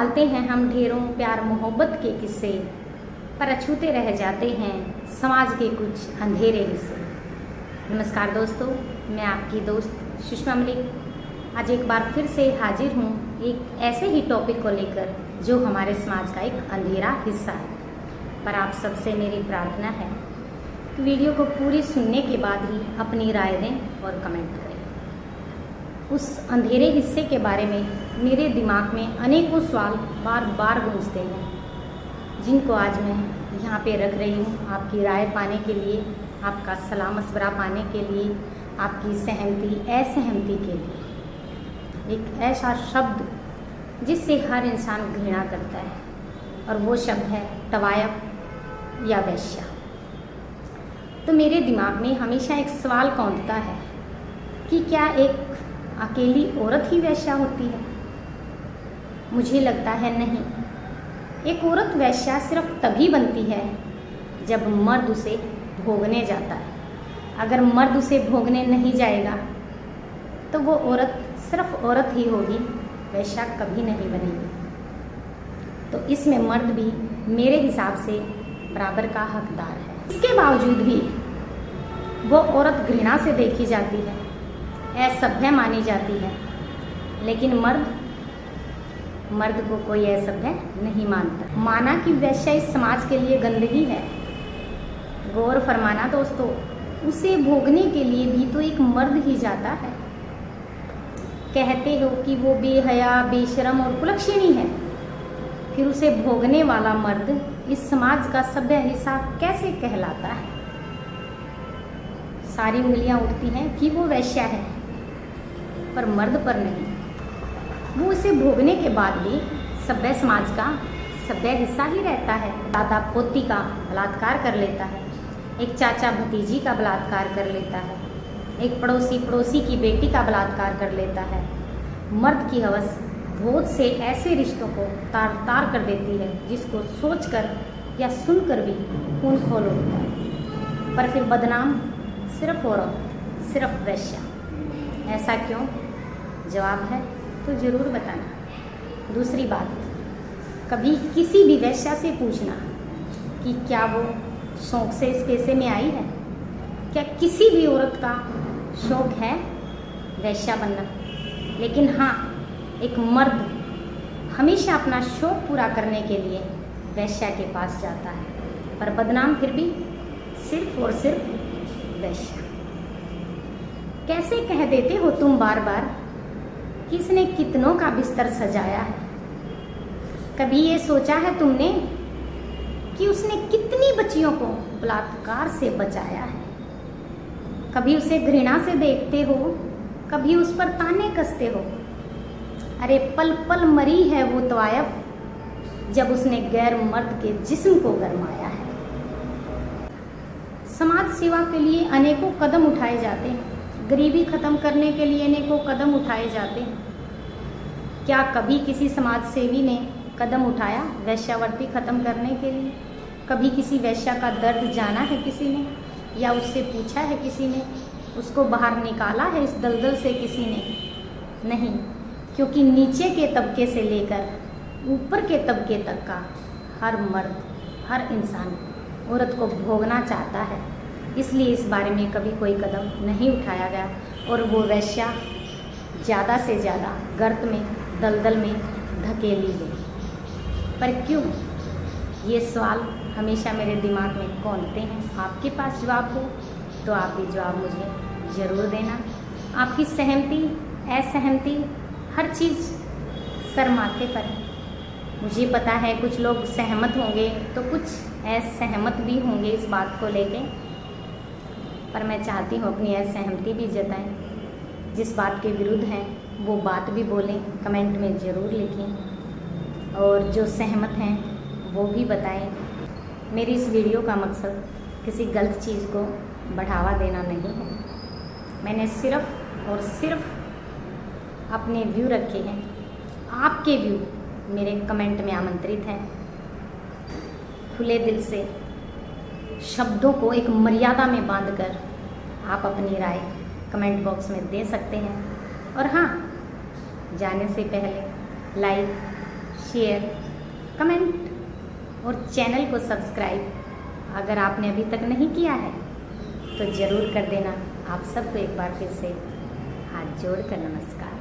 संभालते हैं हम ढेरों प्यार मोहब्बत के किस्से, पर अछूते रह जाते हैं समाज के कुछ अंधेरे हिस्से। नमस्कार दोस्तों, मैं आपकी दोस्त सुषमा मलिक आज एक बार फिर से हाजिर हूँ एक ऐसे ही टॉपिक को लेकर जो हमारे समाज का एक अंधेरा हिस्सा है। पर आप सबसे मेरी प्रार्थना है कि वीडियो को पूरी सुनने के बाद ही अपनी राय दें और कमेंट करें। उस अंधेरे हिस्से के बारे में मेरे दिमाग में अनेकों सवाल बार बार गूंजते हैं, जिनको आज मैं यहाँ पे रख रही हूँ आपकी राय पाने के लिए, आपका सलाह मशवरा पाने के लिए, आपकी सहमति असहमति के लिए। एक ऐसा शब्द जिससे हर इंसान घृणा करता है और वो शब्द है तवायफ या वेश्या। तो मेरे दिमाग में हमेशा एक सवाल कौंधता है कि क्या एक अकेली औरत ही वेश्या होती है? मुझे लगता है नहीं। एक औरत वेश्या सिर्फ तभी बनती है जब मर्द उसे भोगने जाता है। अगर मर्द उसे भोगने नहीं जाएगा तो वो औरत सिर्फ औरत ही होगी, वेश्या कभी नहीं बनेगी। तो इसमें मर्द भी मेरे हिसाब से बराबर का हकदार है। इसके बावजूद भी वो औरत घृणा से देखी जाती है, असभ्य मानी जाती है, लेकिन मर्द को कोई असभ्य नहीं मानता। माना कि वेश्या इस समाज के लिए गंदगी है। गौर फरमाना दोस्तों, उसे भोगने के लिए भी तो एक मर्द ही जाता है। कहते हो कि वो बेहया, बेशरम और कुलक्षणी है, फिर उसे भोगने वाला मर्द इस समाज का सभ्य हिस्सा कैसे कहलाता है? सारी उंगलियां उठती हैं कि वो वेश्या है, पर मर्द पर नहीं। वो उसे भोगने के बाद भी सभ्य समाज का सभ्य हिस्सा ही रहता है। दादा पोती का बलात्कार कर लेता है, एक चाचा भतीजी का बलात्कार कर लेता है, एक पड़ोसी की बेटी का बलात्कार कर लेता है। मर्द की हवस बहुत से ऐसे रिश्तों को तार तार कर देती है जिसको सोचकर या सुनकर भी खून खोल उठता है। पर फिर बदनाम सिर्फ औरत, सिर्फ वेश्या। ऐसा क्यों? जवाब है तो ज़रूर बताना। दूसरी बात, कभी किसी भी वेश्या से पूछना कि क्या वो शौक से इस पेशे में आई है? क्या किसी भी औरत का शौक है वेश्या बनना? लेकिन हाँ, एक मर्द हमेशा अपना शौक पूरा करने के लिए वेश्या के पास जाता है, पर बदनाम फिर भी सिर्फ और सिर्फ वेश्या। कैसे कह देते हो तुम बार बार कि इसने कितनों का बिस्तर सजाया है? कभी ये सोचा है तुमने कि उसने कितनी बच्चियों को बलात्कार से बचाया है? कभी उसे घृणा से देखते हो, कभी उस पर ताने कसते हो? अरे पल पल मरी है वो तवायफ जब उसने गैर मर्द के जिस्म को गरमाया है। समाज सेवा के लिए अनेकों कदम उठाए जाते हैं, गरीबी खत्म करने के लिए अनेकों कदम उठाए जाते हैं। क्या कभी किसी समाज सेवी ने कदम उठाया वेश्यावृत्ति खत्म करने के लिए? कभी किसी वेश्या का दर्द जाना है किसी ने, या उससे पूछा है किसी ने? उसको बाहर निकाला है इस दलदल से किसी ने? नहीं, क्योंकि नीचे के तबके से लेकर ऊपर के तबके तक का हर मर्द, हर इंसान औरत को भोगना चाहता है। इसलिए इस बारे में कभी कोई कदम नहीं उठाया गया और वो वेश्या ज़्यादा से ज़्यादा गर्त में, दलदल में धकेली गई। पर क्यों? ये सवाल हमेशा मेरे दिमाग में कौंधते हैं। आपके पास जवाब हो तो आप भी जवाब मुझे ज़रूर देना। आपकी सहमति असहमति हर चीज़ सर माथे पर है। मुझे पता है कुछ लोग सहमत होंगे तो कुछ असहमत भी होंगे इस बात को लेके, पर मैं चाहती हूँ अपनी असहमति भी जताएं। जिस बात के विरुद्ध हैं वो बात भी बोलें, कमेंट में ज़रूर लिखें, और जो सहमत हैं वो भी बताएं। मेरी इस वीडियो का मकसद किसी गलत चीज़ को बढ़ावा देना नहीं है। मैंने सिर्फ़ और सिर्फ अपने व्यू रखे हैं। आपके व्यू मेरे कमेंट में आमंत्रित हैं। खुले दिल से शब्दों को एक मर्यादा में बांधकर आप अपनी राय कमेंट बॉक्स में दे सकते हैं। और हाँ, जाने से पहले लाइक, शेयर, कमेंट और चैनल को सब्सक्राइब अगर आपने अभी तक नहीं किया है तो ज़रूर कर देना। आप सबको एक बार फिर से हाथ जोड़कर नमस्कार।